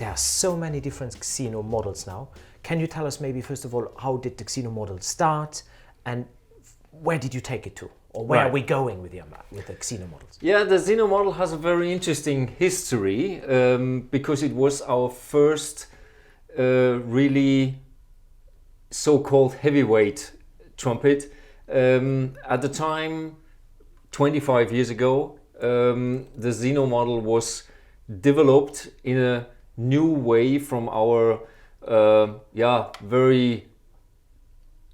there are so many different Xeno models now. Can you tell us maybe first of all, how did the Xeno model start and where did you take it to? Or where are we going with the Xeno models? Yeah, the Xeno model has a very interesting history because it was our first really so-called heavyweight trumpet. At the time, 25 years ago, the Xeno model was developed in a new way from our very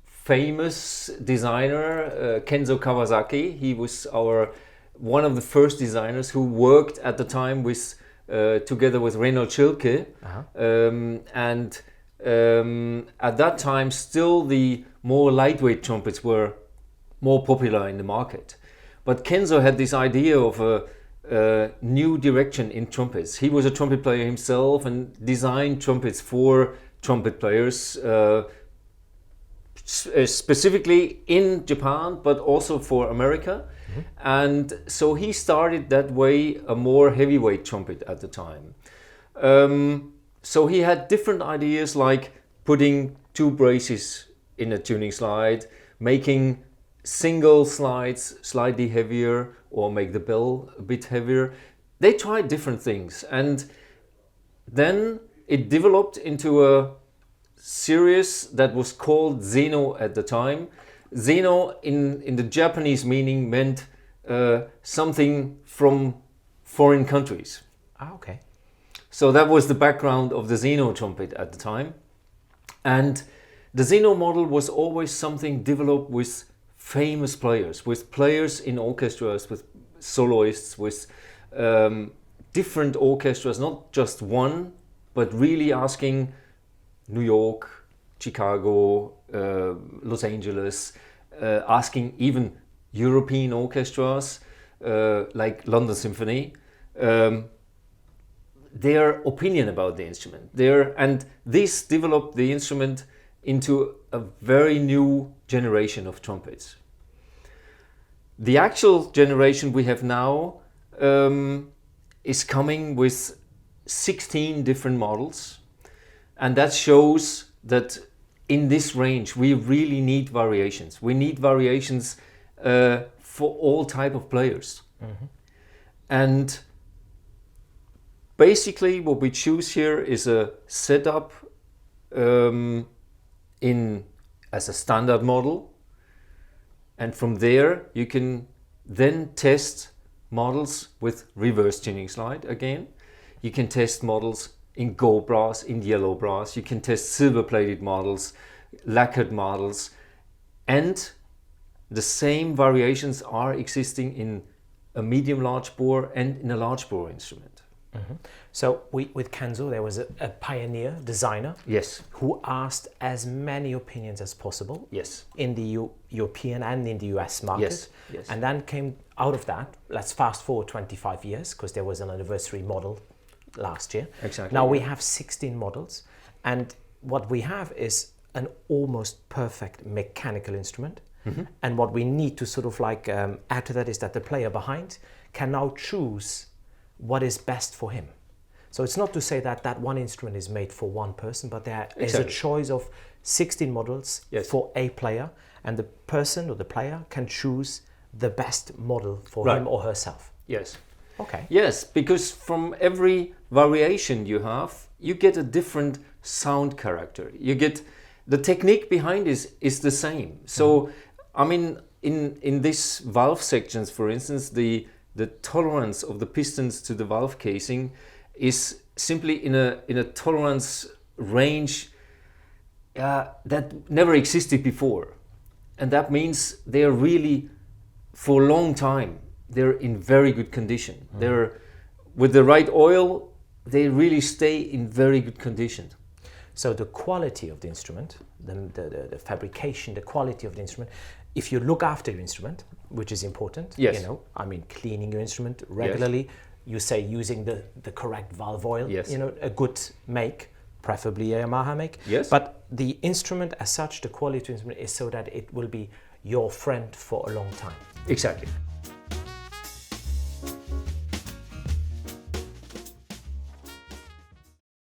famous designer Kenzo Kawasaki. He was one of the first designers who worked at the time with together with Reinhold Schilke. And at that time still the more lightweight trumpets were more popular in the market. But Kenzo had this idea of a new direction in trumpets. He was a trumpet player himself and designed trumpets for trumpet players, specifically in Japan, but also for America. And so he started that way a more heavyweight trumpet at the time. So he had different ideas like putting 2 braces in a tuning slide, making single slides slightly heavier or make the bell a bit heavier. They tried different things and then it developed into a series that was called Xeno at the time. Xeno in the Japanese meaning meant something from foreign countries. Okay. So that was the background of the Xeno trumpet at the time. And the Xeno model was always something developed with famous players, with players in orchestras, with soloists, with different orchestras, not just one, but really asking New York, Chicago, Los Angeles, asking even European orchestras like London Symphony, their opinion about the instrument. And this developed the instrument into a very new generation of trumpets. The actual generation we have now is coming with 16 different models, and that shows that in this range we really need variations. We need variations for all type of players. And basically what we choose here is a setup as a standard model, and from there you can then test models with reverse tuning slide again. You can test models in gold brass, in yellow brass. You can test silver plated models, lacquered models, and the same variations are existing in a medium large bore and in a large bore instrument. So with Kenzo there was a pioneer designer, Yes. who asked as many opinions as possible, Yes. in the European and in the US market. Yes. Yes. And then came out of that, let's fast forward 25 years, because there was an anniversary model last year. Exactly. Now we have 16 models, and what we have is an almost perfect mechanical instrument. And what we need to sort of like add to that is that the player behind can now choose what is best for him. So it's not to say that that one instrument is made for one person, but there is a choice of 16 models for a player, and the person or the player can choose the best model for him or herself. Yes. Okay. Yes, because from every variation you have, you get a different sound character. You get the technique behind is the same. So, I mean, in these valve sections, for instance, the tolerance of the pistons to the valve casing is simply in a tolerance range that never existed before, and that means they are really, for a long time, they're in very good condition. They're with the right oil, they really stay in very good condition. So the quality of the instrument, the fabrication, the quality of the instrument, if you look after your instrument, which is important, Yes. you know, I mean, cleaning your instrument regularly, you say using the correct valve oil, Yes. you know, a good make, preferably a Yamaha make. Yes. But the instrument as such, the quality of the instrument is so that it will be your friend for a long time. Exactly.